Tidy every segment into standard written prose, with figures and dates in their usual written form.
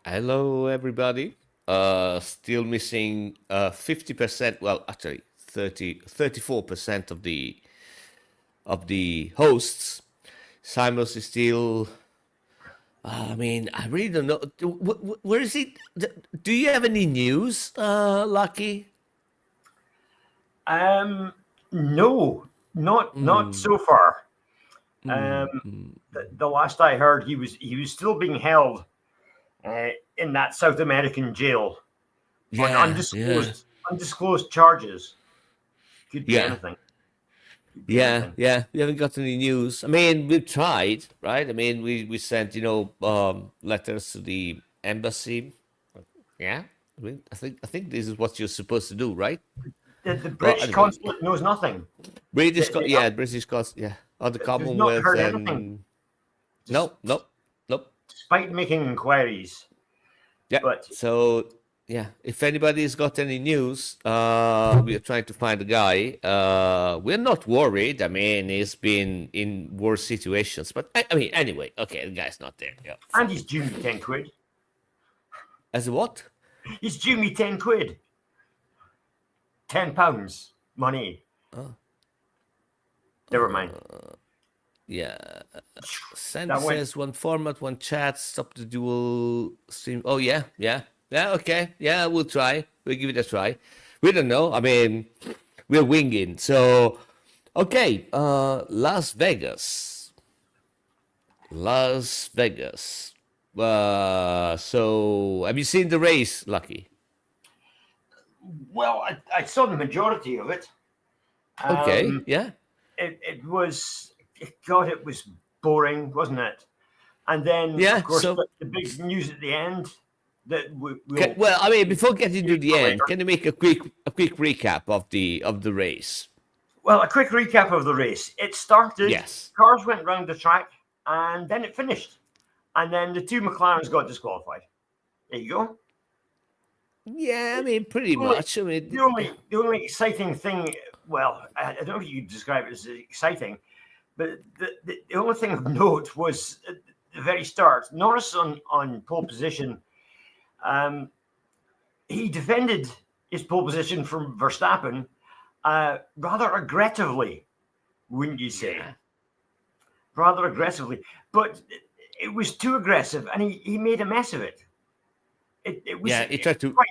Hello, everybody. Still missing 50%. Well, actually, 34% of the hosts. Simons is still. I mean, I really don't know. Where is it? Do you have any news, Lucky? Um, no, not so far. The last I heard, he was still being held in that South American jail on Yeah, yeah, undisclosed charges. Could be yeah. anything. Could be Yeah, anything. yeah, we haven't got any news. I mean, we've tried, right? I mean, we sent letters to the embassy. Yeah, I mean, I think this is what you're supposed to do, right? The Well, British anyway, consulate knows nothing. Yeah, British cost, yeah, of the They've not Commonwealth, heard anything, and just no, nope, nope. despite making inquiries. Yeah, But so yeah, if anybody's got any news, we are trying to find the guy. We're not worried. I mean, he's been in worse situations, but I mean, anyway, okay, the guy's not there. Yeah, and fine. he's due me 10 quid. As a what? He's due me 10 quid, £10 money. Never mind. Yeah, Sandy That went. says one format, one chat, stop the dual stream. Oh yeah, yeah, yeah. Okay, yeah, we'll try. We'll give it a try. We don't know. I mean, we're winging. So, okay, Las Vegas. Las Vegas. So have you seen the race, Lucky? Well, I saw the majority of it. Okay, Um, yeah, it was, God, it was boring, wasn't it? And then, of yeah. course, So, the big news at the end that well, I mean, before getting to save the for end, later. can you make a quick recap of the race? Well, a quick recap of the race. It started, Yes. cars went round the track, and then it finished. And then the two McLarens got disqualified. There you go. Yeah, I mean, pretty Only, much. I mean, the only exciting thing, well, I don't know if you could describe it as exciting, but the only thing of note was at the very start. Norris on pole position. Um, he defended his pole position from Verstappen rather aggressively, wouldn't you say? yeah, Rather aggressively, but it was too aggressive, and he made a mess of it. It was yeah. He tried to, quite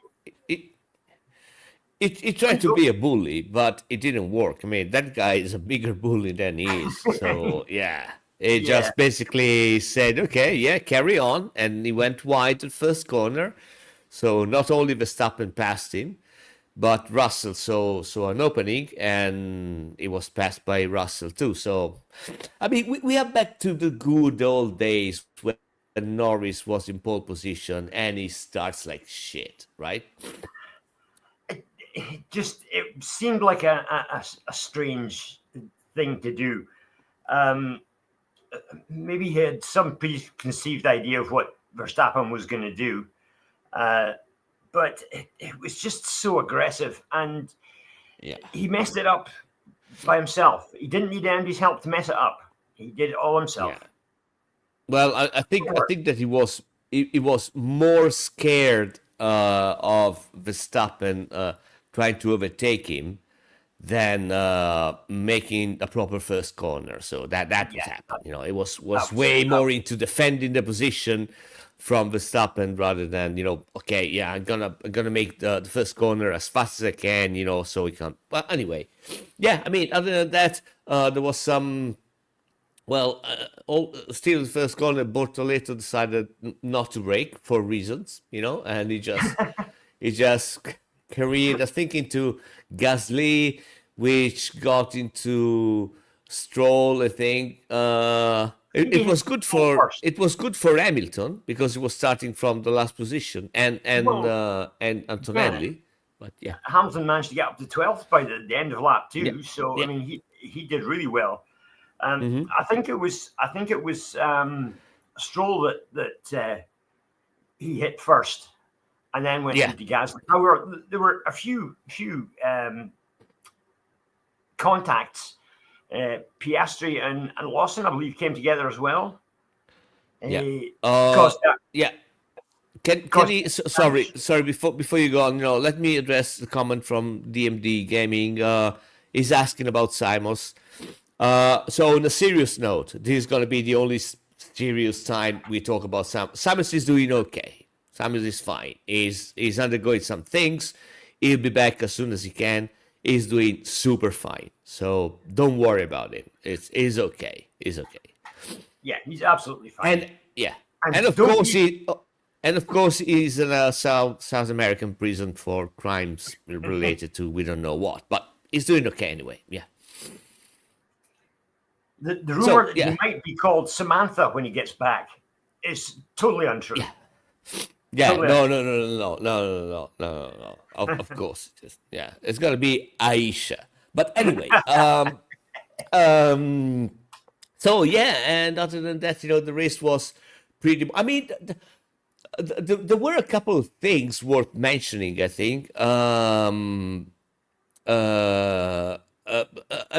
it, it tried to be a bully, but it didn't work. I mean, that guy is a bigger bully than he is. So yeah, it yeah. just basically said, okay, yeah, carry on, and he went wide at first corner. So not only Verstappen passed him, but Russell saw an opening, and it was passed by Russell too. So, I mean, we are back to the good old days when Norris was in pole position and he starts like shit, right? It seemed like a strange thing to do. Um, Maybe he had some preconceived idea of what Verstappen was going to do, uh, but it was just so aggressive, and Yeah, he messed it up by himself. He didn't need Andy's help to mess it up. He did it all yeah. himself. Well, I think that he was more scared of Verstappen trying to overtake him than making a proper first corner. So that was Yeah, happened. It was way absolutely. more into defending the position from Verstappen rather than okay, yeah, I'm gonna make the first corner as fast as I can, so we can. But anyway, yeah, I mean, other than that, there was some. Well, still the first corner, Bortoleto decided not to brake for reasons, and he just carried, I think, into Gasly, which got into Stroll. I think it, Maybe it hit was good Stroll for first. it was good for Hamilton because he was starting from the last position, Well, and yeah, Antonelli, but yeah, Hamilton managed to get up to 12th by the end of lap yeah, two. So I yeah, mean, he did really well. hmm I think it was Stroll that he hit first, and then went yeah, into Gasly. However, there were a few contacts. Piastri and Lawson, I believe, came together as well. yeah. Uh, Uh, caused yeah. Can he? Sorry. Before you go on, let me address the comment from DMD Gaming. He's asking about Simons. So on a serious note, this is going to be the only serious time we talk about Simons is doing okay. Simons is fine. He's undergoing some things. He'll be back as soon as he can. He's doing super fine. So don't worry about him. It's okay. He's okay. Yeah, he's absolutely fine. And yeah, and of course he's in a South American prison for crimes related to we don't know what, but he's doing okay anyway. Yeah. The rumor that he might be called Samantha when he gets back is totally untrue. Yeah. Yeah. Totally no. Of course, it's gonna be Aisha. But anyway, so yeah, and other than that, the race was pretty. I mean, there were a couple of things worth mentioning. I think. I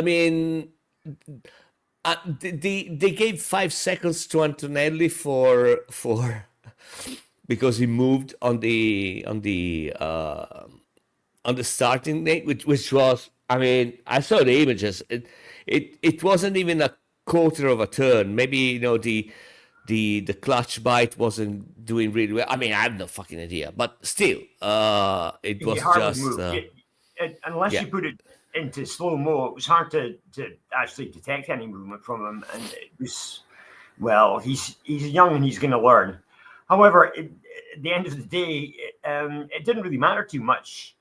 mean, they gave 5 seconds to Antonelli for because he moved on the starting date, which was. I mean, I saw the images. It wasn't even a quarter of a turn. Maybe the clutch bite wasn't doing really well. I mean, I have no fucking idea, but still, it was just unless you put it into slow mo. It was hard to actually detect any movement from him, and it was he's young and he's going to learn. However, at the end of the day, it didn't really matter too much.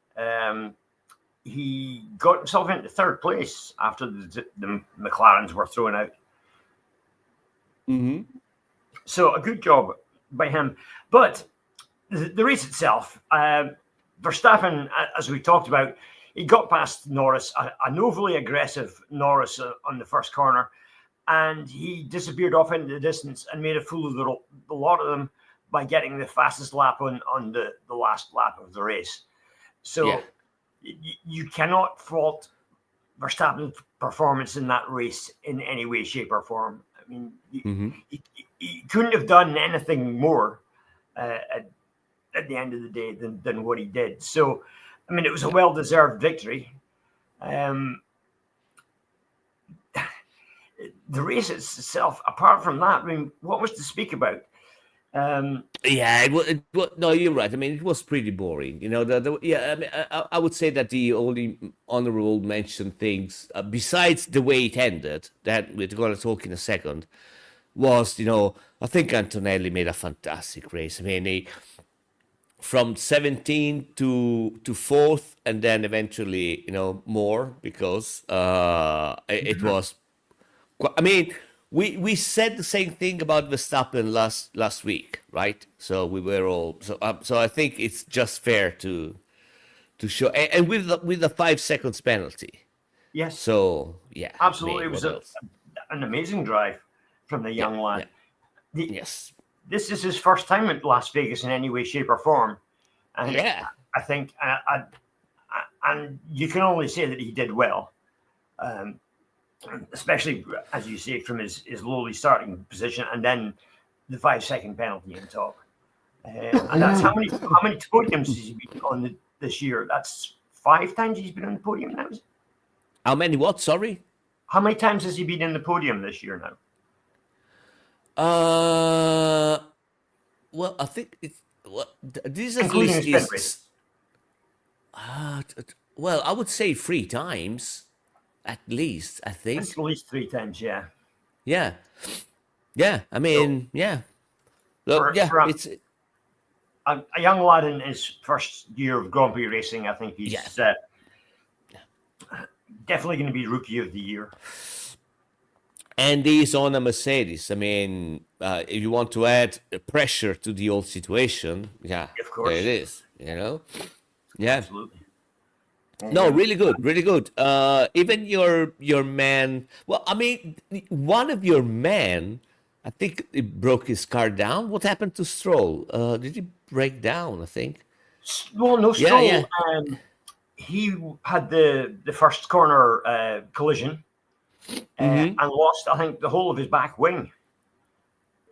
He got himself into third place after the McLarens were thrown out. Mm-hmm. So a good job by him. But the race itself, Verstappen, as we talked about, he got past Norris, an overly aggressive Norris on the first corner, and he disappeared off into the distance and made a fool of the lot of them by getting the fastest lap on the last lap of the race. So you cannot fault Verstappen's performance in that race in any way, shape, or form. I mean, he couldn't have done anything more at the end of the day than what he did. So, I mean, it was a well-deserved victory. The race itself, apart from that, I mean, what was to speak about? No, you're right. I mean, it was pretty boring. I mean, I would say that the only honorable mention things, besides the way it ended, that we're going to talk in a second, was, I think Antonelli made a fantastic race. I mean, from 17 to 4th, and then eventually, more, because it was, I mean, we said the same thing about Verstappen last week, right? So we were all so I think it's just fair to show, and with the 5 seconds penalty. Yes. So yeah, absolutely, it was an amazing drive from the young lad. Yes. This is his first time at Las Vegas in any way, shape, or form, and I think, and you can only say that he did well. Especially, as you say, from his lowly starting position, and then the 5 second penalty on top. And that's how many podiums has he been on this year? That's 5 times he's been on the podium now. How many? What? Sorry. How many times has he been in the podium this year now? Well, I think it's this including at his least is. Well, I would say 3 times. At least, I think. At least 3 times, yeah. Yeah. I mean, Look, it's a young lad in his first year of Grand Prix racing. I think he's definitely going to be Rookie of the Year. And he's on a Mercedes. I mean, if you want to add pressure to the old situation, of course, there it is. Absolutely. No, really good. Even your man. Well, I mean, one of your men, I think it broke his car down. What happened to Stroll? Did he break down? I think. Well, no, Stroll. He had the first corner collision and lost, I think, the whole of his back wing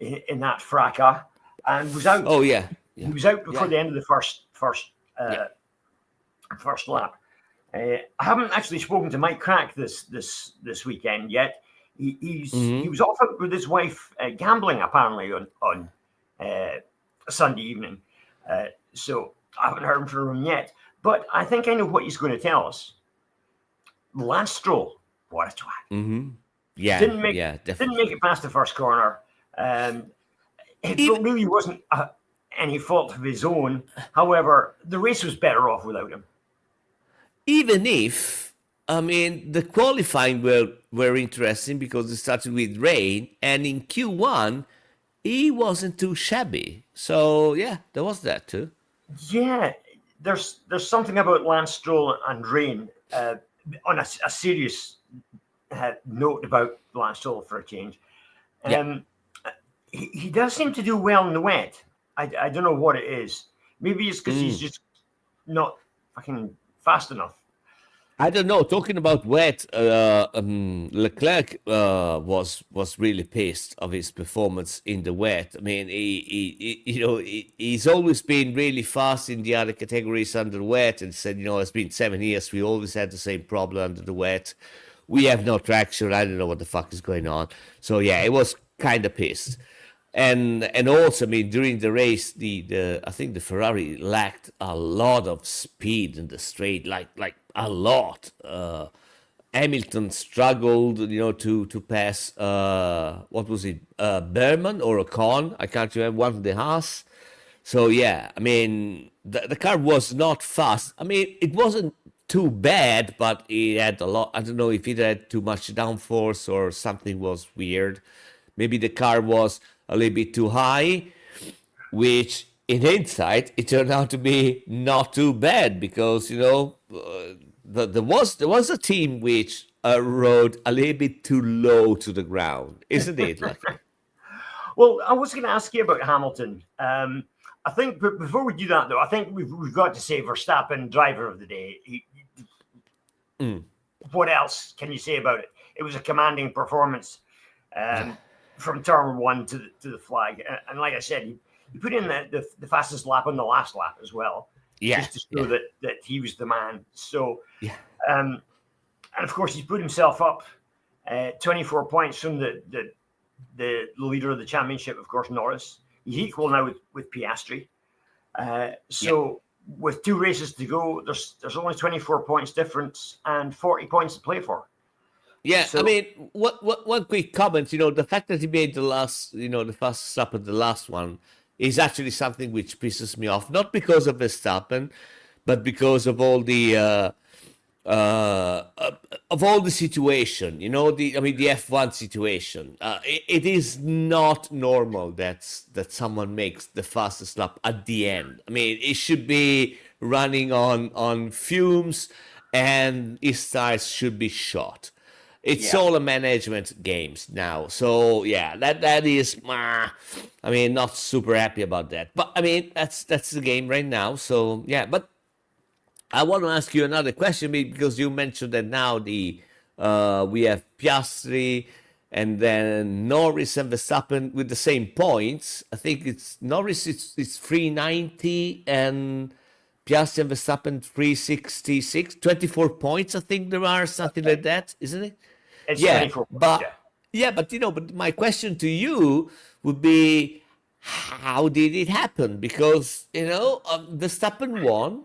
in that fracas, and was out. Oh yeah. He Yeah. was out before Yeah. the end of the Yeah. first Yeah. lap. I haven't actually spoken to Mike Crack this weekend yet. He Hmm. was off out with his wife gambling apparently on Sunday evening, so I haven't heard from him yet. But I think I know what he's going to tell us. Lance Stroll, what a twat! Hmm. Yeah. Didn't make Yeah. didn't make Definitely. it past the first corner. Um, it Even really wasn't any fault of his own. However, the race was better off without him. even if I mean the qualifying were interesting because it started with rain, and in Q1 he wasn't too shabby. So yeah, there was that too. Yeah, there's something about Lance Stroll and rain. On a serious note about Lance Stroll for a change, Yeah. um, he does seem to do well in the wet. I don't know what it is. Maybe it's because he's Mm. just not fucking fast enough. I don't know. Talking about wet, Leclerc was really pissed of his performance in the wet. I mean, he's always been really fast in the other categories under wet, and said, it's been 7 years. We always had the same problem under the wet. We have no traction. I don't know what the fuck is going on. So yeah, it was kind of pissed. And also, I mean, during the race, the I think the Ferrari lacked a lot of speed in the straight, like a lot. Hamilton struggled, to pass. What was it? Berman or Ocon? I can't remember, one of the Haas. So yeah, I mean, the car was not fast. I mean, it wasn't too bad, but it had a lot. I don't know if it had too much downforce or something was weird. Maybe the car was a little bit too high, which in hindsight it turned out to be not too bad because there was a team which rode a little bit too low to the ground, isn't it, Lucky? Well, I was going to ask you about Hamilton. I think, but before we do that, though, I think we've got to say Verstappen, driver of the day. Mm. What else can you say about it? It was a commanding performance from turn one to the flag, and like I said, he put in the fastest lap on the last lap as well, Yeah, just to show yeah, that he was the man. So, yeah, um, and of course, he's put himself up 24 points from the leader of the championship, of course, Norris. He's equal now with Piastri. yeah. So with two races to go, there's only 24 points difference and 40 points to play for. Yeah, I So mean, one quick comment. The fact that he made the first stop at the last one is actually something which pisses me off. Not because of Verstappen, but because of all the uh, of all the situation. The F1 situation. It is not normal that someone makes the fastest lap at the end. I mean, it should be running on fumes, and his tires should be shot. It's yeah. all a management games now. So yeah, that is I mean, not super happy about that. But I mean, that's the game right now. So yeah, but I want to ask you another question because you mentioned that now the we have Piastri and then Norris and Verstappen with the same points. I think it's Norris it's 390 and Piastri and Verstappen 366, 24 points. I think there are something like that, isn't it? It's Yeah, 24 points, but yeah. yeah, but my question to you would be, how did it happen? Because Verstappen won,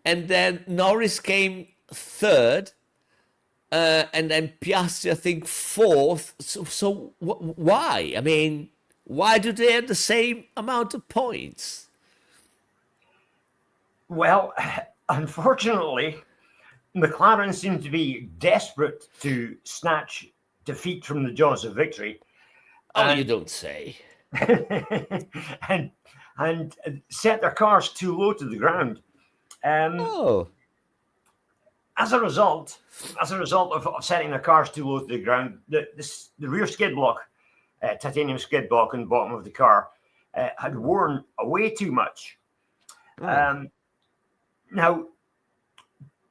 and then Norris came third, and then Piastri I think fourth. So why? I mean, why do they have the same amount of points? Well, unfortunately, McLaren seemed to be desperate to snatch defeat from the jaws of victory, Oh, you and don't say. and and set their cars too low to the ground. Um, Oh, as a result of setting their cars too low to the ground, the rear skid block, titanium skid block on the bottom of the car, had worn away too much. oh, Um, Now,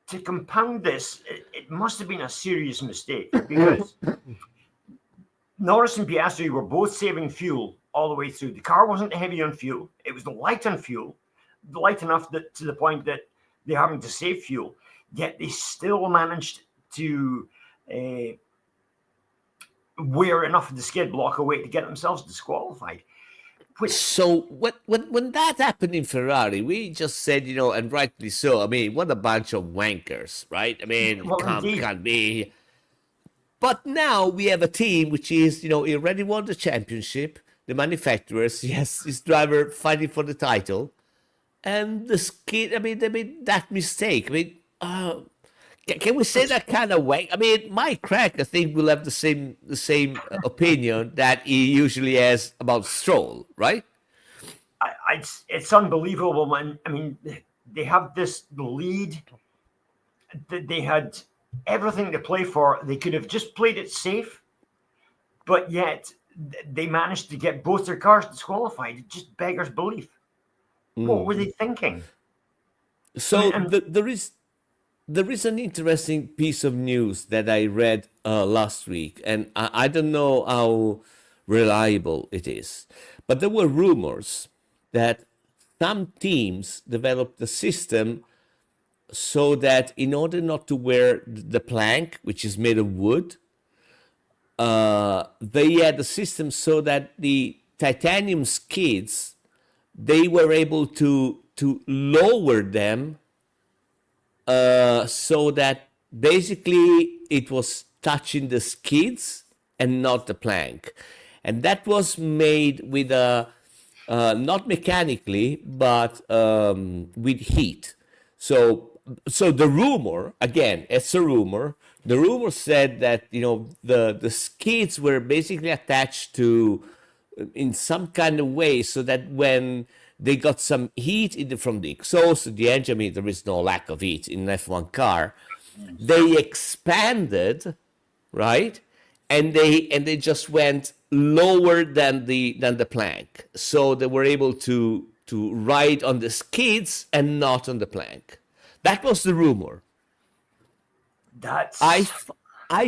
to compound this, it must have been a serious mistake because Norris and Piastri were both saving fuel all the way through. The car wasn't heavy on fuel. It was light on fuel, light enough that to the point that they're having to save fuel. Yet they still managed to wear enough of the skid block away to get themselves disqualified. So when that happened in Ferrari, we just said, and rightly so. I mean, what a bunch of wankers, right? I mean, Well, can't be. But now we have a team which is, he already won the championship. The manufacturers, yes, his driver fighting for the title, and the skid. I mean, they made that mistake. I mean, can we say that kind of way? I mean, Mike Crack, I think, will have the same opinion that he usually has about Stroll, right? It's unbelievable, man. I mean, they have this lead. They had everything to play for. They could have just played it safe, but yet they managed to get both their cars disqualified. It just beggars belief. What were they thinking? So there is an interesting piece of news that I read last week, and I don't know how reliable it is, but there were rumors that some teams developed a system so that in order not to wear the plank, which is made of wood, they had a system so that the titanium skids, they were able to lower them so that basically it was touching the skids and not the plank. And that was made with not mechanically, but with heat. So the rumor, again, it's a rumor. The rumor said that the skids were basically attached to in some kind of way, so that when they got some heat from the exhaust of the engine, I mean, there is no lack of heat in an F1 car. They expanded, right, and they just went lower than the plank, so they were able to ride on the skids and not on the plank. That was the rumor. I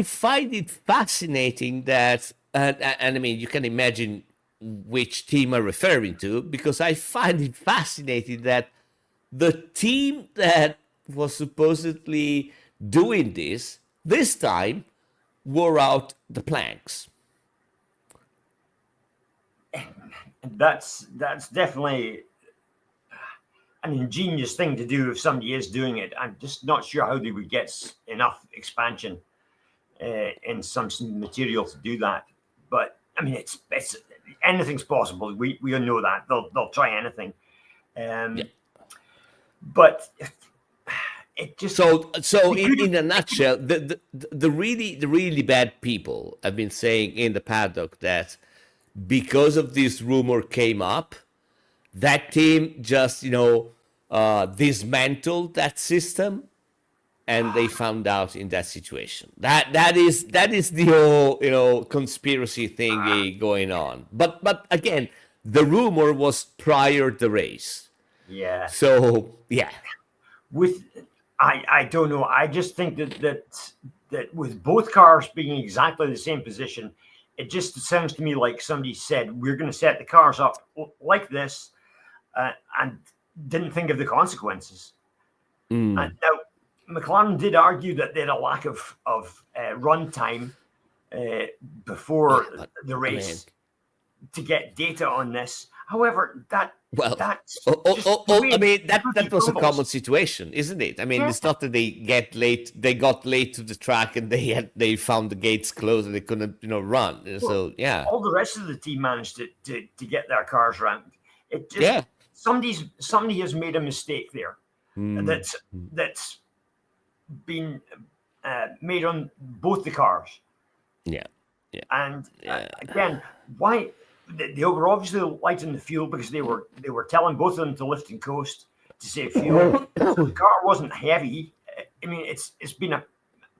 find it fascinating that, and I mean, you can imagine which team I'm referring to, because I find it fascinating that the team that was supposedly doing this time wore out the planks. That's definitely an ingenious thing to do if somebody is doing it. I'm just not sure how they would get enough expansion in some material to do that. But I mean, it's anything's possible. We all know that they'll try anything. But it just so in a nutshell, the really bad people have been saying in the paddock that because of this rumor came up, that team just dismantled that system, and they found out in that situation. That is the whole conspiracy thing going on. But again, the rumor was prior the race. Yeah. So yeah. I don't know. I just think that with both cars being exactly the same position, it just sounds to me like somebody said, we're going to set the cars up like this, and didn't think of the consequences. And now, McLaren did argue that they had a lack of run time before the race to get data on this. However, that was a common situation, isn't it? I mean, it's not that they got late to the track and they found the gates closed and they couldn't run. So yeah, all the rest of the team managed to get their cars around. It just somebody has made a mistake there. That's been made on both the cars. And again, why they were obviously lighting the fuel because they were telling both of them to lift and coast to save fuel. The car wasn't heavy. I mean, it's been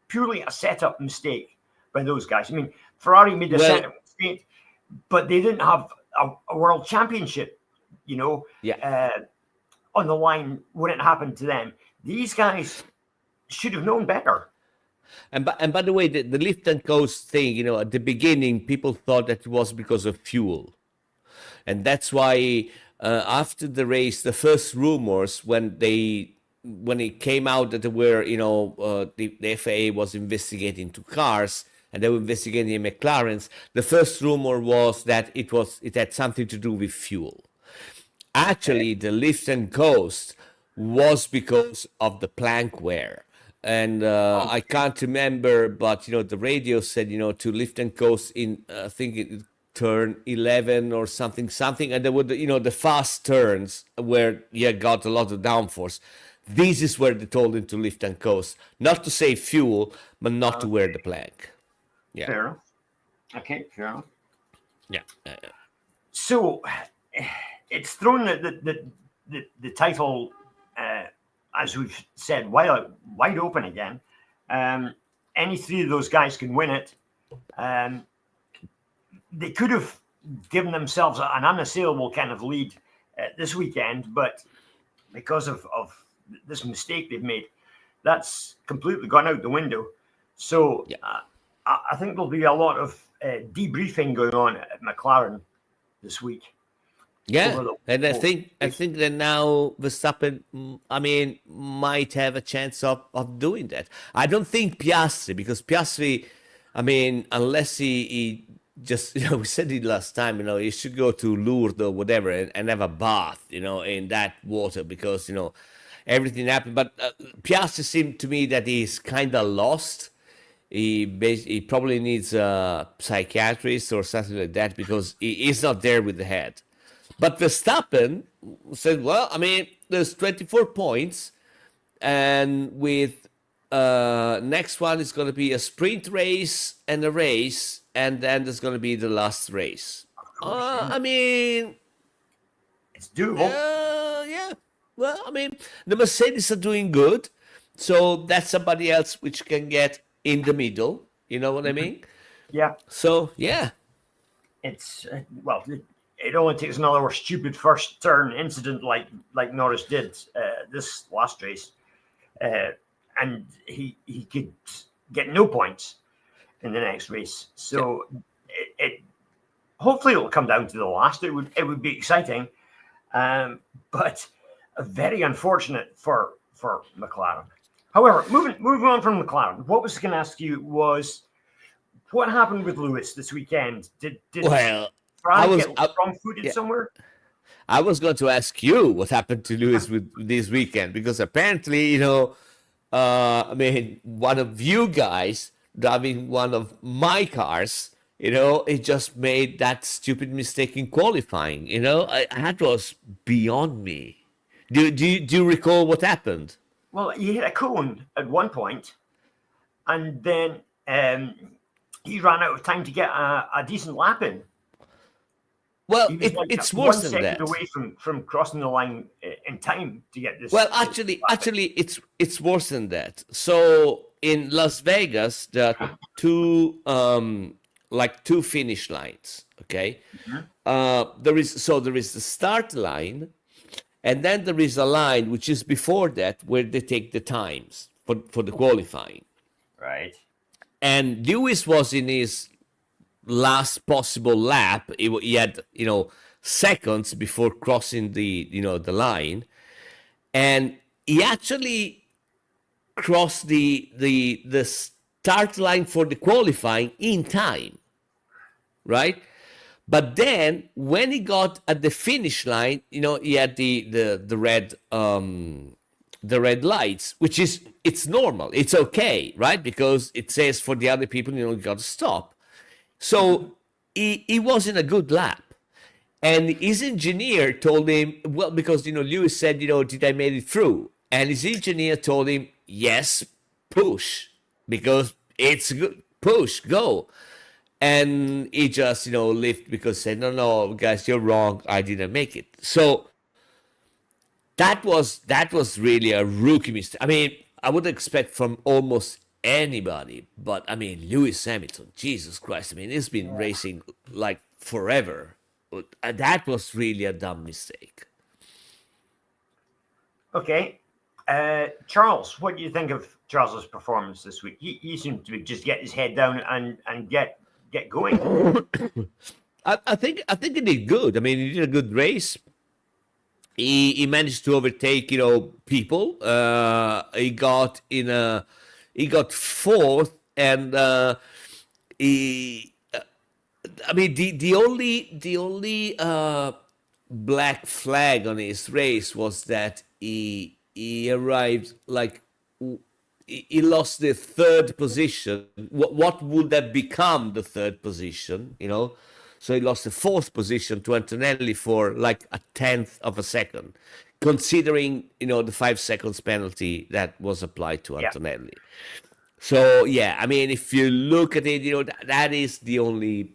purely a setup mistake by those guys. I mean, Ferrari made a setup mistake, but they didn't have a world championship, on the line when it happened to them. These guys should have known better. And by the way, the lift and coast thing, at the beginning, people thought that it was because of fuel. and that's why after the race, the first rumors when it came out that there were, the FAA was investigating two cars and they were investigating McLarens. The first rumor was that it had something to do with fuel. Actually, the lift and coast was because of the plank wear. And I can't remember, but the radio said to lift and coast in I think it turn 11 or something, and there were the fast turns where you got a lot of downforce. This is where they told him to lift and coast, not to save fuel, but not to wear the plank. Yeah. Fair enough. Okay, fair enough. Yeah. So it's thrown the title, as we've said, wide open again. Any three of those guys can win it. They could have given themselves an unassailable kind of lead this weekend, but because of this mistake they've made, that's completely gone out the window. So I think there'll be a lot of debriefing going on at McLaren this week. Yeah, and I think that now Verstappen, might have a chance of doing that. I don't think Piastri, because Piastri, unless he just, we said it last time, he should go to Lourdes or whatever and have a bath, in that water, because, everything happened. But Piastri seemed to me that he's kind of lost. He probably needs a psychiatrist or something like that, because he is not there with the head. But Verstappen said, well, there's 24 points, and with next one is going to be a sprint race and a race, and then there's going to be the last race. It's doable. Yeah. Well, the Mercedes are doing good, so that's somebody else which can get in the middle. You know what I mean? Yeah. So, yeah. It's, it only takes another stupid first turn incident like Norris did this last race, and he could get no points in the next race. So it hopefully it'll come down to the last. It would be exciting, but very unfortunate for McLaren. However, moving on from McLaren, what I was going to ask you was what happened with Lewis this weekend? Did I was wrong-footed somewhere? I was going to ask you what happened to Lewis with this weekend, because apparently, one of you guys driving one of my cars, it just made that stupid mistake in qualifying. That was beyond me. Do you recall what happened? Well, he hit a cone at one point, and then he ran out of time to get a decent lap in. Well, it's worse than that. 1 second away from crossing the line in time to get this. Well, actually, it's worse than that. So in Las Vegas, there are two finish lines. Okay, there is the start line, and then there is a line which is before that where they take the times for the qualifying. Right. And Lewis was in his last possible lap. He had seconds before crossing the line, and he actually crossed the start line for the qualifying in time, right? But then when he got at the finish line, he had the red lights, which is, it's normal, it's okay, right? Because it says for the other people, you got to stop. So he was in a good lap, and his engineer told him, well, because Lewis said, did I made it through? And his engineer told him, yes, push, because it's good, push, go. And he just left, because said, no guys, you're wrong, I didn't make it. So that was really a rookie mistake. I would expect from almost anybody, but Lewis Hamilton, Jesus Christ, he's been racing like forever. That was really a dumb mistake. Okay, Charles, what do you think of Charles's performance this week? He seemed to just get his head down and get going. I think he did good. I mean, he did a good race. He managed to overtake people. He got fourth, and he I mean, the only black flag on his race was that he arrived like he lost the third position. What would have become the third position? So he lost the fourth position to Antonelli for like a tenth of a second, considering the 5 seconds penalty that was applied to Yeah. Antonelli. So yeah, I mean, if you look at it, that is the only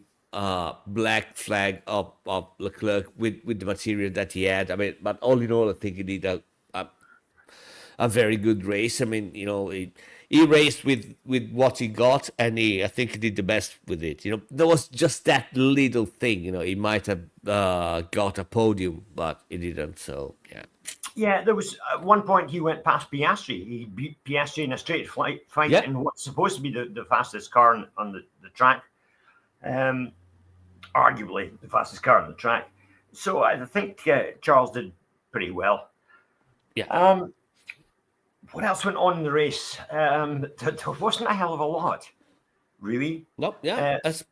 black flag of Leclerc with the material that he had. I mean, but all in all, I think he did a very good race. I mean, he raced with what he got, and I think he did the best with it. There was just that little thing. He might have got a podium, but he didn't. So yeah. Yeah, there was at one point he went past Piastri. He beat Piastri in a straight fight Yeah. in what's supposed to be the fastest car on the track. Arguably the fastest car on the track. So I think Charles did pretty well. Yeah. What else went on in the race? There wasn't a hell of a lot, really. Nope. Yeah. That's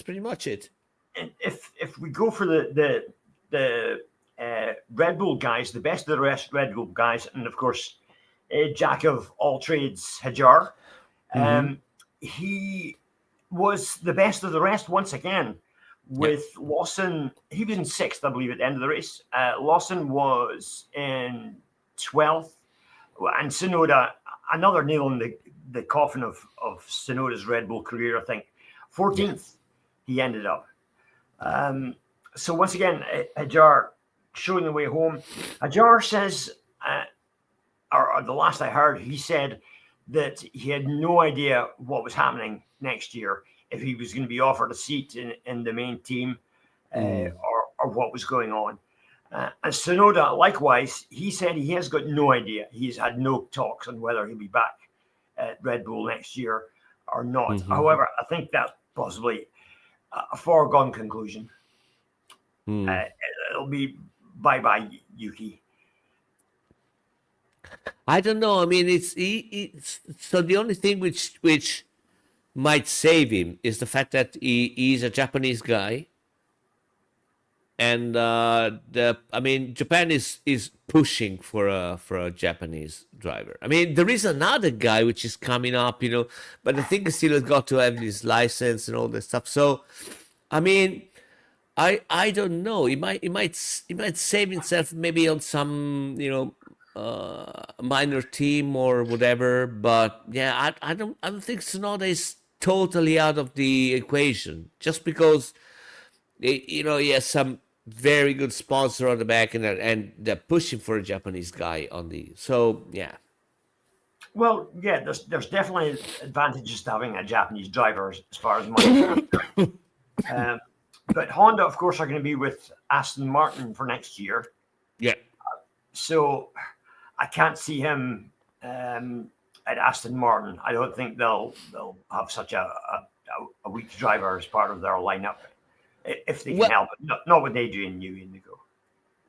pretty much it. If we go for the Red Bull guys, the best of the rest Red Bull guys, and of course, jack of all trades, Hajar. He was the best of the rest once again. With Lawson, he was in sixth, I believe, at the end of the race. Lawson was in 12th, and Tsunoda, another nail in the coffin of Tsunoda's Red Bull career, I think. 14th, he ended up. So once again, Hajar showing the way home. Hajar says, or the last I heard, he said that he had no idea what was happening next year, if he was going to be offered a seat in the main team or what was going on. And Tsunoda, likewise, he said he has got no idea. He's had no talks on whether he'll be back at Red Bull next year or not. However, I think that's possibly a foregone conclusion. It'll be bye-bye, Yuki. I don't know. I mean, it's so the only thing which might save him is the fact that he's a Japanese guy, and Japan is pushing for a Japanese driver. I mean, there is another guy which is coming up, but I think he still has got to have his license and all that stuff. So, I mean, I don't know. He might save himself maybe on some minor team or whatever. But yeah, I don't think Tsunoda is totally out of the equation just because he has some very good sponsor on the back and they're pushing for a Japanese guy on the. So yeah. Well, yeah, there's definitely advantages to having a Japanese driver as far as money. But Honda, of course, are going to be with Aston Martin for next year. Yeah. So I can't see him at Aston Martin. I don't think they'll have such a weak driver as part of their lineup, if they can help it. Not what they do in New Indigo.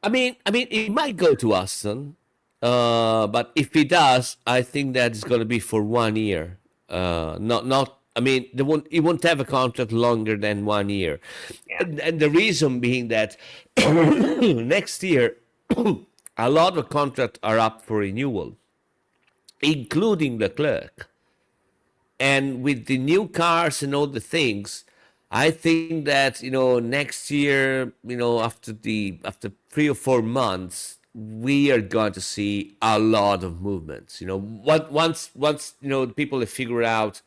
I mean, he might go to Aston, but if he does, I think that's going to be for 1 year. Not. I mean, he won't have a contract longer than 1 year, and the reason being that next year a lot of contracts are up for renewal, including Leclerc. And with the new cars and all the things, I think that next year, after 3 or 4 months, we are going to see a lot of movements. Once people have figured out,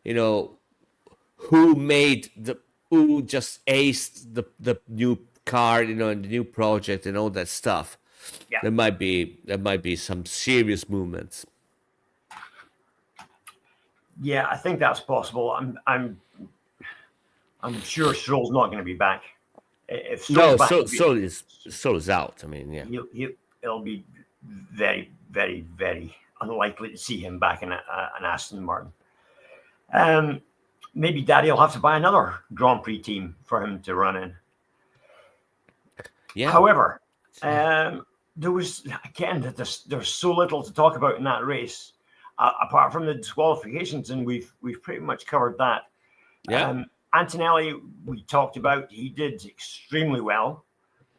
who just aced the new car, and the new project and all that stuff. Yeah. There might be some serious movements. Yeah, I think that's possible. I'm sure Stroll's not going to be back. If Stroll's back, Stroll is out. I mean, yeah. It'll be very, very, very unlikely to see him back in an Aston Martin. maybe Daddy will have to buy another Grand Prix team for him to run in. Yeah. However, there was again there's so little to talk about in that race, apart from the disqualifications, and we've pretty much covered that. Yeah. Antonelli, we talked about. He did extremely well.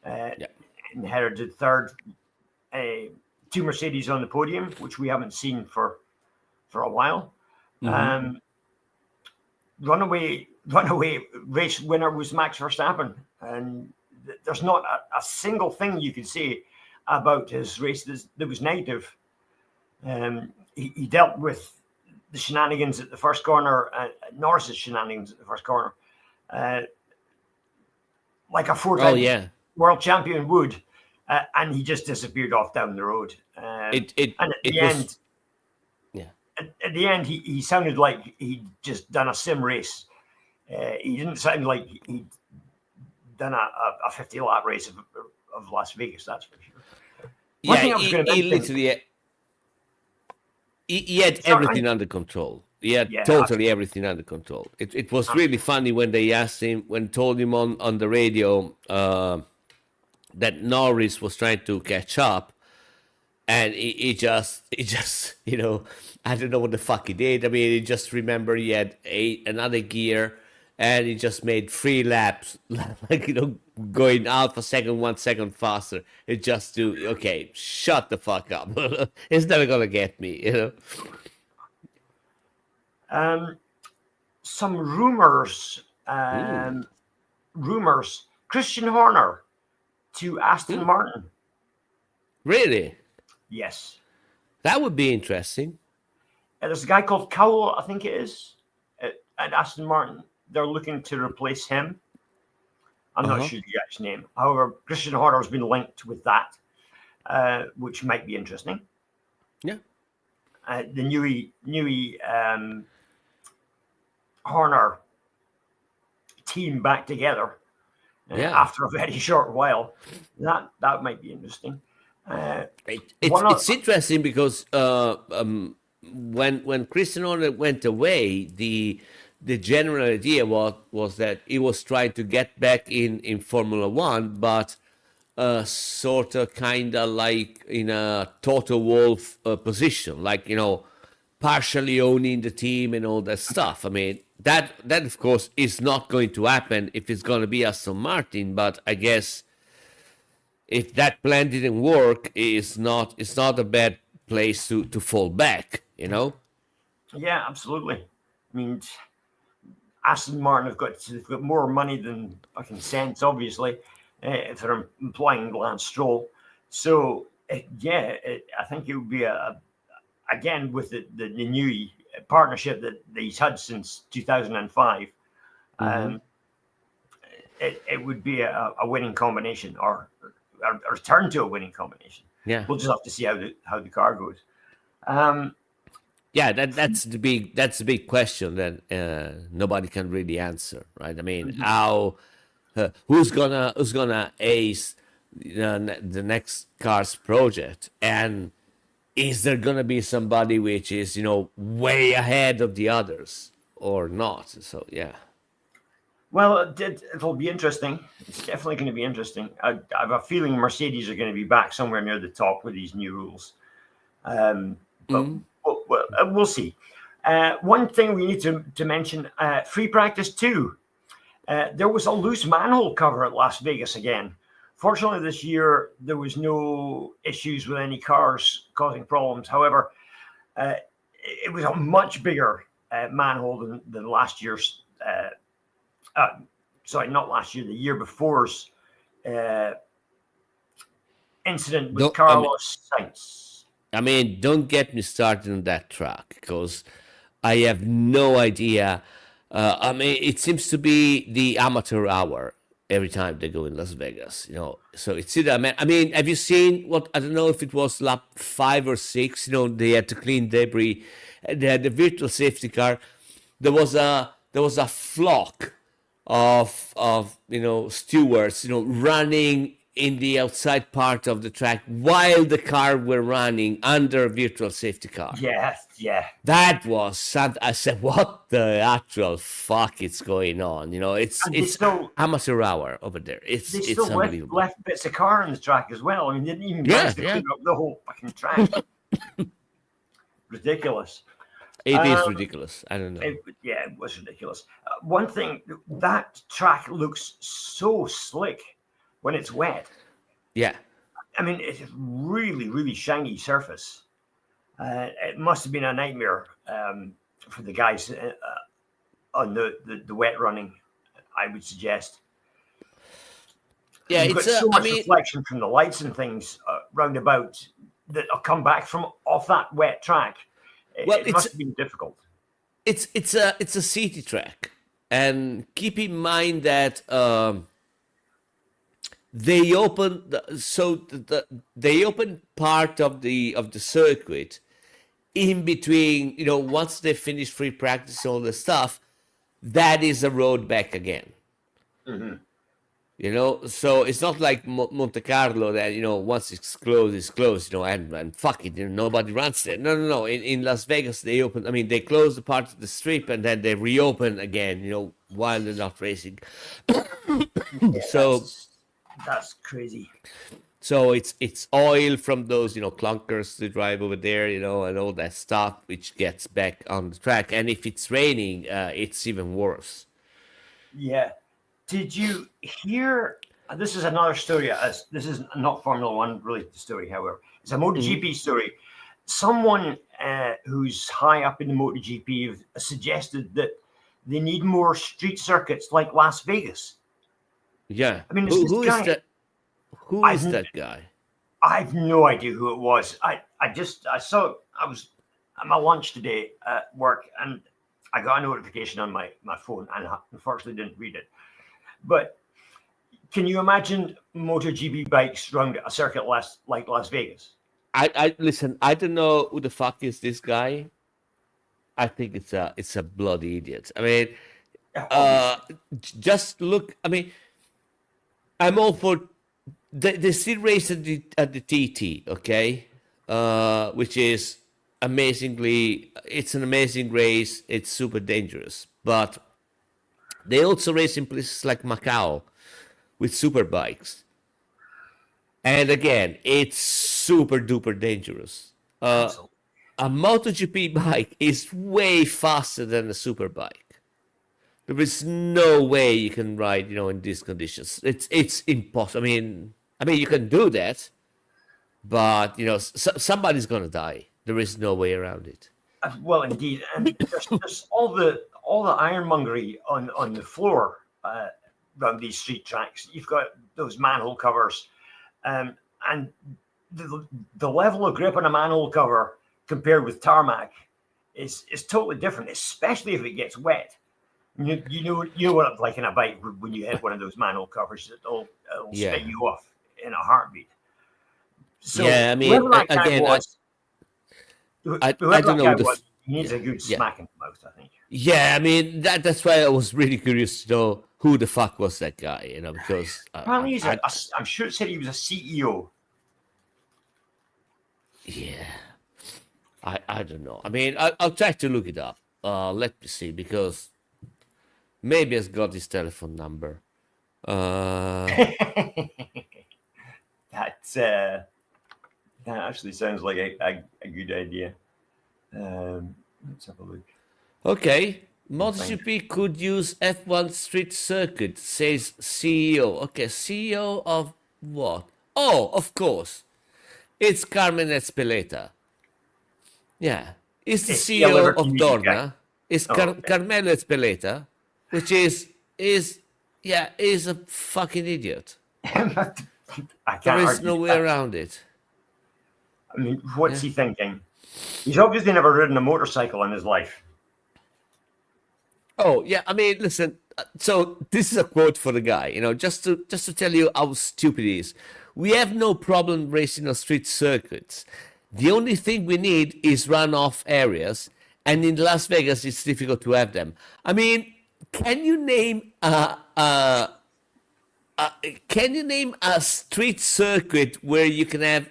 Yeah. And Header did third. Two Mercedes on the podium, which we haven't seen for a while. Mm-hmm. Runaway race winner was Max Verstappen, and there's not a single thing you could say about his race that was negative. He dealt with the shenanigans at the first corner, Norris's shenanigans at the first corner, like a four-time world champion would, and he just disappeared off down the road. And at the end, at the end, he sounded like he'd just done a sim race. He didn't sound like he'd done a 50-lap race of Las Vegas, that's for sure. One thing I was going to mention, literally, he had everything under control. He had totally everything under control. It was really funny when they asked him, told him on the radio that Norris was trying to catch up, and he just I don't know what the fuck he did. I mean, he just remember he had another gear, and he just made 3 laps, like going out for second, 1 second faster. It just shut the fuck up. It's never gonna get me, Some rumors. Christian Horner to Aston Martin. Really? Yes. That would be interesting. There's a guy called Cowell, I think it is, at Aston Martin. They're looking to replace him. I'm not sure the guy's name. However, Christian Horner has been linked with that, which might be interesting. Yeah. The Newey Horner team back together after a very short while. That might be interesting. It's interesting because when Christian Horner went away, the general idea was that he was trying to get back in Formula One, but sort of kind of like in a Toto Wolff position, like partially owning the team and all that stuff. I mean, that of course is not going to happen if it's going to be Aston Martin. But I guess if that plan didn't work, it's not a bad place to fall back. Yeah, absolutely. I mean, Aston Martin have got more money than fucking sense, obviously, if they're employing Lance Stroll. So I think it would be again with the new partnership that he's had since 2005. It would be a winning combination, or a return to a winning combination. Yeah, we'll just have to see how the car goes. Yeah, that's the big question that nobody can really answer, right? I mean, how who's gonna ace the next car's project, and is there gonna be somebody which is way ahead of the others or not? So yeah. Well, it'll be interesting. It's definitely going to be interesting. I have a feeling Mercedes are going to be back somewhere near the top with these new rules. But we'll see. One thing we need to mention, free practice 2. There was a loose manhole cover at Las Vegas again. Fortunately, this year, there was no issues with any cars causing problems. However, it was a much bigger manhole than last year's. Sorry, not last year, the year before's incident with Carlos Sainz. I mean, don't get me started on that track, because I have no idea. I mean, it seems to be the amateur hour every time they go in Las Vegas, So it's either, I mean, have you seen I don't know if it was lap 5 or 6, they had to clean debris. They had the virtual safety car. There was a flock of stewards, running in the outside part of the track while the car were running under a virtual safety car. Yeah. That was something. I said, "What the actual fuck is going on?" It's And amateur hour over there. they It's still unbelievable. left bits of car on the track as well. I mean, they didn't even Yeah, manage to yeah. clean up the whole fucking track. Ridiculous. It is Um, ridiculous. I don't know. it was ridiculous. One thing, that track looks so slick when it's wet. Yeah. I mean, it's a really, really shiny surface. It must have been a nightmare for the guys on the wet running, I would suggest. Yeah, You've got it's so I much mean, reflection from the lights and things roundabout that will come back from off that wet track. well, It must have been difficult. it's a city track, and keep in mind that they open they open part of the circuit in between. Once they finish free practice, all the stuff, that is a road back again. So it's not like Monte Carlo that once it's closed, and fuck it, nobody runs there. No. In Las Vegas, they open. I mean, they close the part of the strip and then they reopen again. While they're not racing. Yeah, So that's crazy. so it's oil from those clunkers they drive over there, and all that stuff which gets back on the track. And if it's raining, it's even worse. Yeah. Did you hear? This is another story. This is not Formula One related story, however. It's a MotoGP story. Someone who's high up in the MotoGP have suggested that they need more street circuits like Las Vegas. Yeah. I mean, Who is that? Who is that guy? I've no idea who it was. I saw, I was at my lunch today at work and I got a notification on my phone and I unfortunately didn't read it. But can you imagine MotoGP bikes around a circuit like Las Vegas? I listen. I don't know who the fuck is this guy. I think it's a bloody idiot. I mean, just look. I mean, I'm all for. They still race at the TT, okay, which is amazingly. It's an amazing race. It's super dangerous, but they also race in places like Macau with super bikes. And again, it's super duper dangerous. Absolutely. A MotoGP bike is way faster than a super bike. There is no way you can ride, in these conditions. It's impossible. I mean, you can do that, but somebody's gonna die. There is no way around it. Well, indeed, and there's all the ironmongery on the floor around these street tracks. You've got those manhole covers, and the level of grip on a manhole cover compared with tarmac is totally different, especially if it gets wet. You know what it's like in a bike when you hit one of those manhole covers. It'll spit you off in a heartbeat. So yeah, I mean, whoever that guy again, was, I don't know he needs a good smack in the mouth, I think. Yeah, I mean that's why I was really curious to know who the fuck was that guy, because Apparently I'm sure it said he was a CEO. Yeah, I don't know. I mean, I'll try to look it up. Let me see, because maybe I've got his telephone number. That actually sounds like a good idea. Let's have a look. Okay, MotoGP could use F1 street circuit, says CEO. Okay, CEO of what? Oh, of course. It's Carmen Espeleta. Yeah. It's the CEO of Dorna. It's Carmelo Espeleta, which is a fucking idiot. There is no way around it. I mean, what's he thinking? He's obviously never ridden a motorcycle in his life. Oh, yeah. I mean, listen. So this is a quote for the guy, just to tell you how stupid he is. We have no problem racing on street circuits. The only thing we need is runoff areas, and in Las Vegas, it's difficult to have them. I mean, can you name a can you name a street circuit where you can have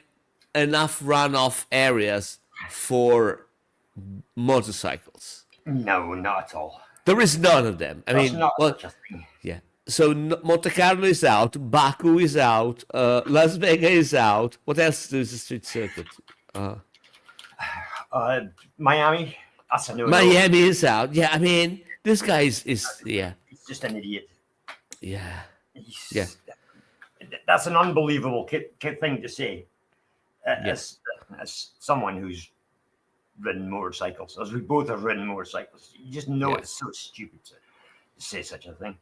enough runoff areas for motorcycles? No, not at all. There is none of them. I There's mean, not well, such a thing. yeah. So Monte Carlo is out, Baku is out, Las Vegas is out. What else is a street circuit? Miami, that's a no-no. Miami is out. Yeah, I mean, this guy is yeah, He's just an idiot. yeah, He's, yeah. That's an unbelievable thing to say. Yes. As someone who's ridden motorcycles, as we both have ridden motorcycles, you just know Yeah. it's so stupid to say such a thing.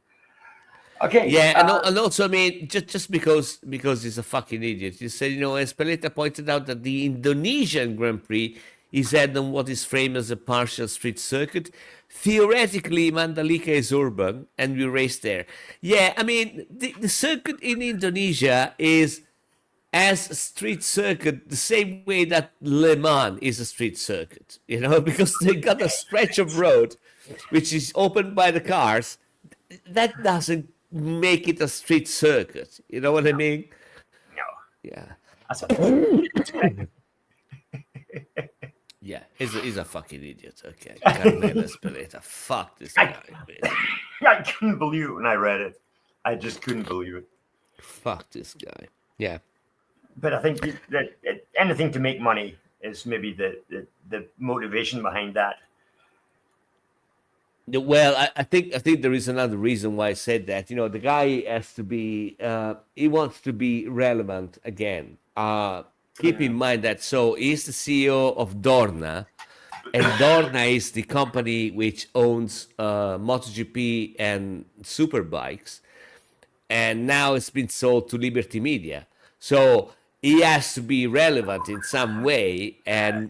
Okay. Yeah, and also, I mean, just because he's a fucking idiot. You said, as Peleta pointed out, that the Indonesian Grand Prix is held on what is framed as a partial street circuit. Theoretically, Mandalika is urban, and we race there. Yeah, I mean, the circuit in Indonesia is as a street circuit the same way that Le Mans is a street circuit, because they got a stretch of road which is opened by the cars. That doesn't make it a street circuit. You know what I mean? No, Yeah. that's a Yeah, he's a fucking idiot. Okay. Carmela Speleta. Fuck this guy. Man. I couldn't believe it when I read it. I just couldn't believe it. Fuck this guy. Yeah. But I think that anything to make money is maybe the motivation behind that. Well, I think there is another reason why I said that. The guy has to be. He wants to be relevant again. Keep in mind that he's the CEO of Dorna, and Dorna is the company which owns MotoGP and Superbikes, and now it's been sold to Liberty Media. So he has to be relevant in some way, and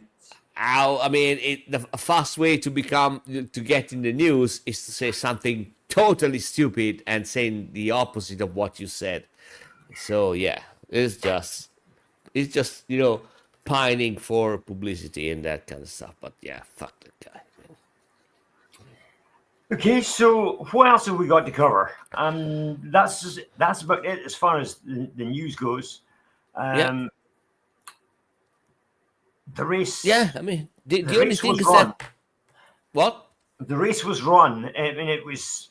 the fast way to get in the news is to say something totally stupid and saying the opposite of what you said. So yeah, it's just pining for publicity and that kind of stuff. But yeah, fuck that guy. Okay, so what else have we got to cover? That's about it as far as the news goes. Yeah. The race. Yeah, I mean, the only race thing was is run. that what? The race was run. I mean, it was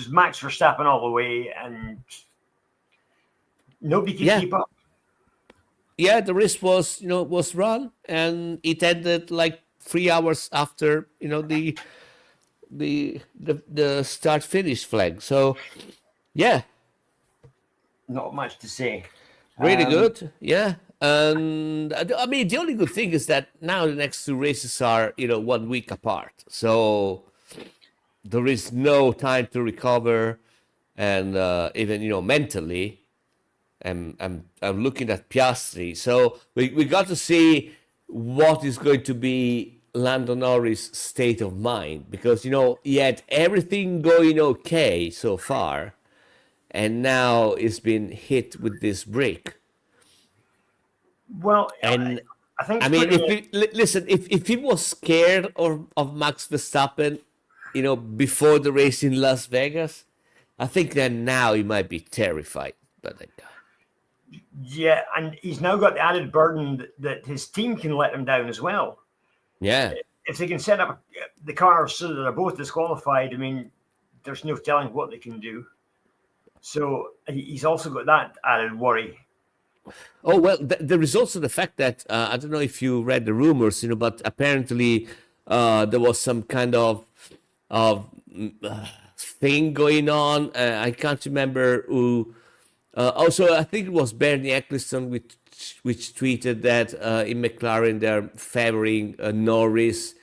Max Verstappen all the way, and nobody could keep up. Yeah, the race was run, and it ended like 3 hours after the start finish flag. So yeah, not much to say. Really good, yeah. And I mean, the only good thing is that now the next two races are 1 week apart, so there is no time to recover, and even mentally. I'm looking at Piastri, so we got to see what is going to be Lando Norris' state of mind, because he had everything going okay so far, and now it's been hit with this break. Well, And I think. I mean, if he was scared of Max Verstappen, before the race in Las Vegas, I think that now he might be terrified by that guy. Yeah, and he's now got the added burden that his team can let him down as well. Yeah. If they can set up the cars so that they're both disqualified, I mean, there's no telling what they can do. So he's also got that added worry. Oh, well, there is also the fact that, I don't know if you read the rumors, but apparently there was some kind of thing going on. I can't remember who. Also, I think it was Bernie Eccleston which tweeted that in McLaren they're favoring Norris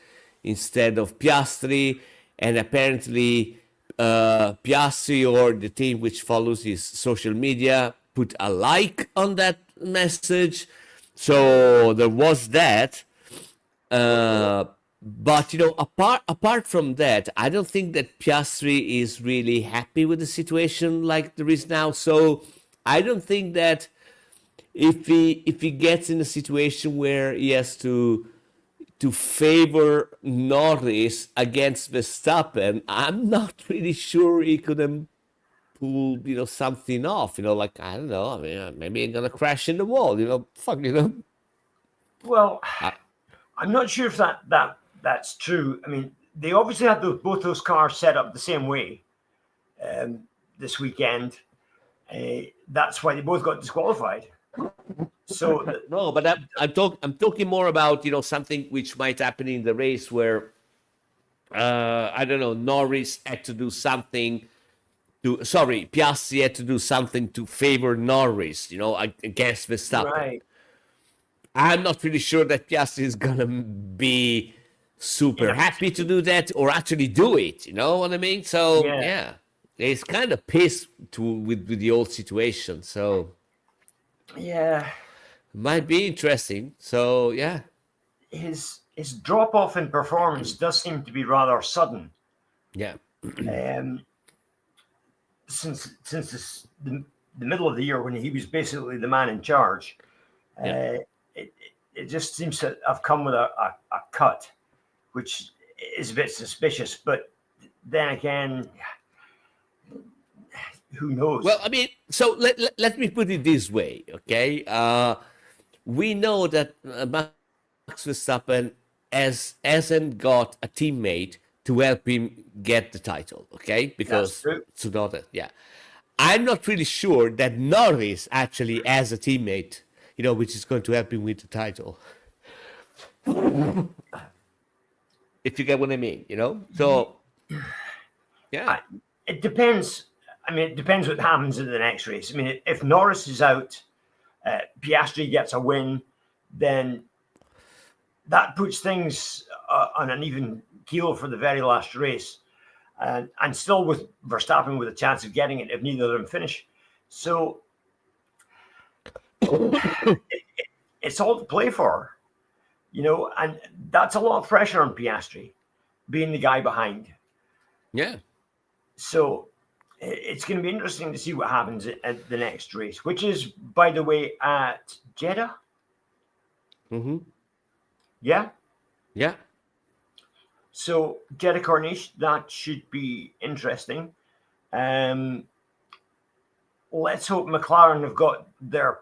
instead of Piastri, and apparently Piastri, or the team which follows his social media, put a like on that message. So there was that. But apart from that, I don't think that Piastri is really happy with the situation like there is now. So I don't think that if he gets in a situation where he has to favor Norris against Verstappen, I'm not really sure he could pull, something off. Like, I don't know. I mean, maybe I'm gonna crash in the wall. Fuck. Well, I, I'm not sure if that's true. I mean, they obviously had both those cars set up the same way um, this weekend. That's why they both got disqualified. So no, but I'm talking more about something which might happen in the race where I don't know, Norris had to do something Piastri had to do something to favor Norris, against Verstappen. right, I'm not really sure that Piastri is gonna be super happy to do that or actually do it. You know what I mean? So yeah, yeah, he's kind of pissed with the old situation. So yeah. it might be interesting. So yeah, His drop off in performance does seem to be rather sudden. yeah, Um, since the middle of the year when he was basically the man in charge, yeah. it, it just seems to have come with a cut, which is a bit suspicious. But then again, who knows? Well, I mean, so let me put it this way, okay? We know that Max Verstappen hasn't got a teammate to help him get the title, okay? That's Because true. Tsunoda, yeah. I'm not really sure that Norris actually has a teammate, which is going to help him with the title. If you get what I mean. So, yeah. It depends. I mean, it depends what happens in the next race. I mean, if Norris is out, Piastri gets a win, then that puts things on an even keel for the very last race, and still with Verstappen with a chance of getting it if neither of them finish. So it's all to play for, and that's a lot of pressure on Piastri, being the guy behind. Yeah. So it's going to be interesting to see what happens at the next race, which is, by the way, at Jeddah. Mm-hmm. Yeah. Yeah. So Jeddah Corniche, that should be interesting. Let's hope McLaren have got their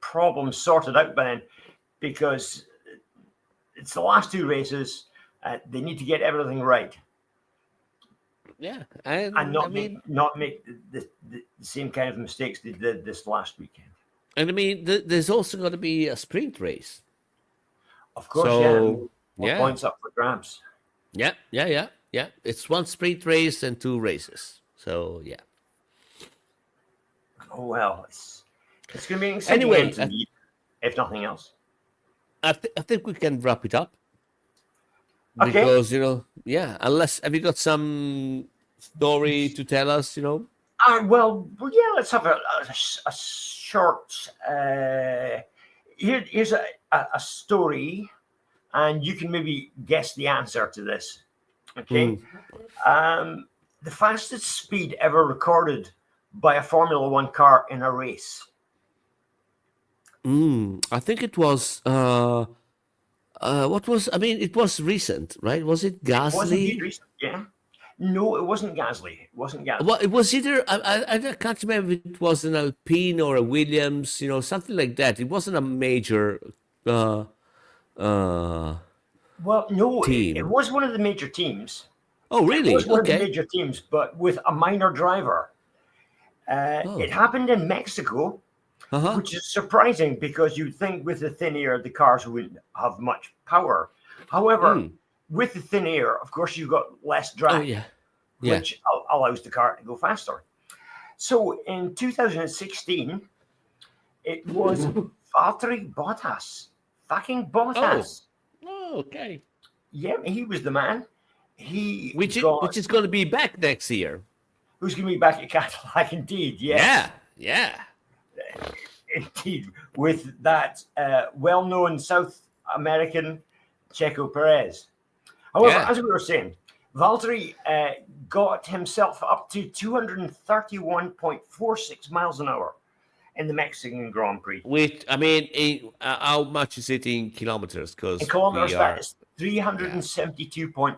problems sorted out by then, because it's the last two races. They need to get everything right. Yeah. And not make the same kind of mistakes they did this last weekend. And I mean, there's also going to be a sprint race. Of course, So, More yeah. points up for grabs. Yeah. It's one sprint race and two races. So, yeah. Oh, well, it's going to be an exciting end to the year, if nothing else. I think we can wrap it up. Okay. Because, unless, have you got some story to tell us, well, yeah, let's have a short. Here's a story, and you can maybe guess the answer to this. Okay. The fastest speed ever recorded by a Formula One car in a race. I think it was. What was? I mean, it was recent, right? Was it Gasly? It was indeed recent, yeah. No, it wasn't Gasly. Well, it was either. I can't remember if it was an Alpine or a Williams. Something like that. It wasn't a major. Well, no, team. it was one of the major teams. Oh, really? It was one of the major teams, but with a minor driver. It happened in Mexico. Which is surprising, because you'd think with the thin air, the cars wouldn't have much power. However, with the thin air, of course, you've got less drag, which allows the car to go faster. So in 2016, it was Valtteri Bottas. Fucking Bottas. Oh, okay. Yeah, he was the man. Which is going to be back next year. Who's going to be back at Cadillac, indeed, yes. Yeah. Indeed, with that well-known South American Checo Perez. However, as we were saying, Valtteri got himself up to 231.46 miles an hour in the Mexican Grand Prix. Which, I mean, how much is it in kilometers? Because in kilometers, that is 372.5.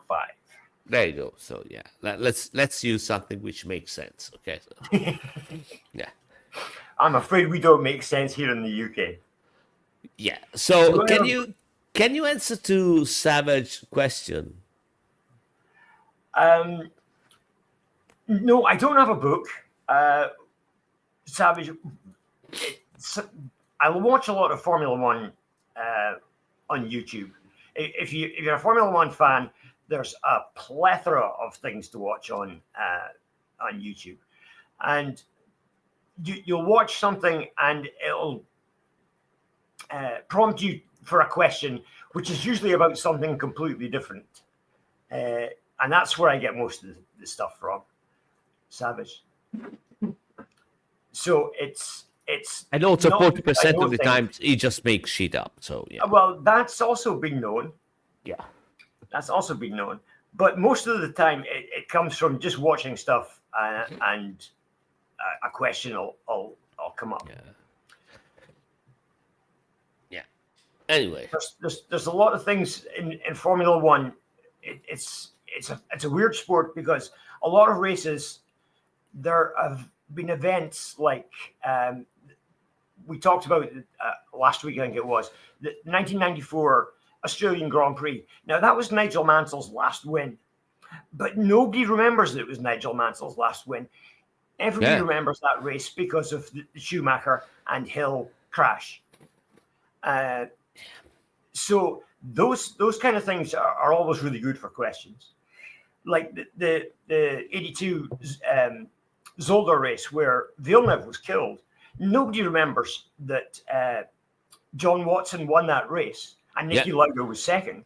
There you go. So yeah, let's use something which makes sense. Okay. So, yeah. I'm afraid we don't make sense here in the UK. Yeah. So Well, can you answer to Savage question? um, no, I don't have a book. Savage, it's, I watch a lot of Formula One on YouTube. If you're a Formula One fan, there's a plethora of things to watch on YouTube, and you'll watch something and it'll prompt you for a question, which is usually about something completely different, and that's where I get most of the stuff from. Savage. So it's And also not because I 40% know of the things. time he just makes shit up. So yeah. Well, that's also been known. Yeah. That's also been known. But most of the time, it comes from just watching stuff, and a question will come up. Yeah. Yeah. Anyway. There's a lot of things in Formula One. It's a weird sport because a lot of races there have been events like we talked about last week. I think it was the 1994 Australian Grand Prix. Now that was Nigel Mansell's last win, but nobody remembers that it was Nigel Mansell's last win. Everybody remembers that race because of the Schumacher and Hill crash. So those kind of things are always really good for questions, like the 82 Zolder race where Villeneuve was killed. Nobody remembers that John Watson won that race and Nicky Lauda was second.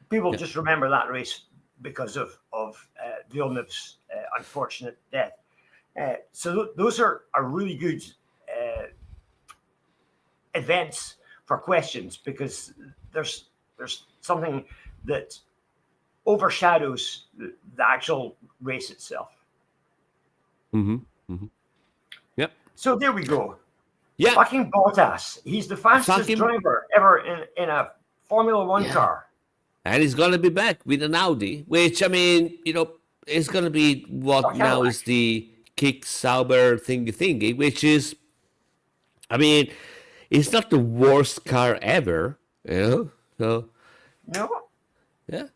People just remember that race because of Villeneuve's unfortunate death. So those are really good events for questions because there's something that overshadows the actual race itself. Mm-hmm. Mm-hmm. Yep. So there we go. Yeah. Fucking Bottas. He's the fastest driver ever in a Formula One car. And he's going to be back with an Audi, which, I mean, is going to be what now is the Kick Sauber thingy, which is, I mean, it's not the worst car ever, So, no. Yeah.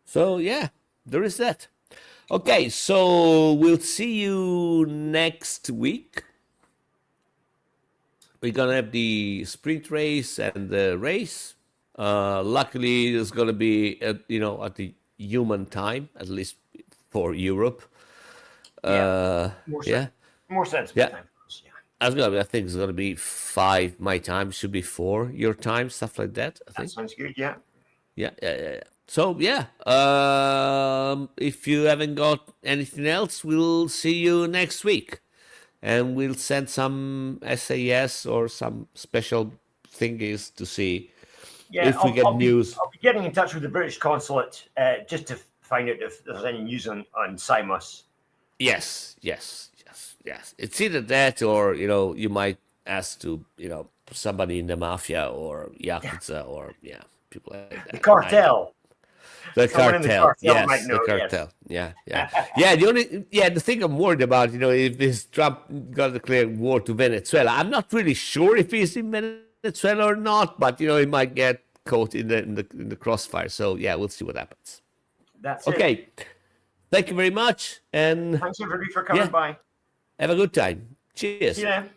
So, yeah, there is that. Okay, so we'll see you next week. We're going to have the sprint race and the race. Luckily, it's going to be, at the human time, at least for Europe. More sensible time. I think it's going to be 5 my time, should be 4 your time, stuff like that. I think. That sounds good, yeah. Yeah. So, yeah, if you haven't got anything else, we'll see you next week. And we'll send some SAS or some special thingies to see if we get news. I'll be getting in touch with the British consulate just to find out if there's any news on Simos. Yes. It's either that or, you might ask to, somebody in the mafia or Yakuza or, people like that. The cartel. The cartel, yes, the cartel. Yes. Yeah. The thing I'm worried about, if this Trump got declared war to Venezuela, I'm not really sure if he's in Venezuela or not, but he might get caught in the crossfire. So yeah, we'll see what happens. That's okay. Thank you very much, and thanks everybody for coming by. Have a good time. Cheers. See you then.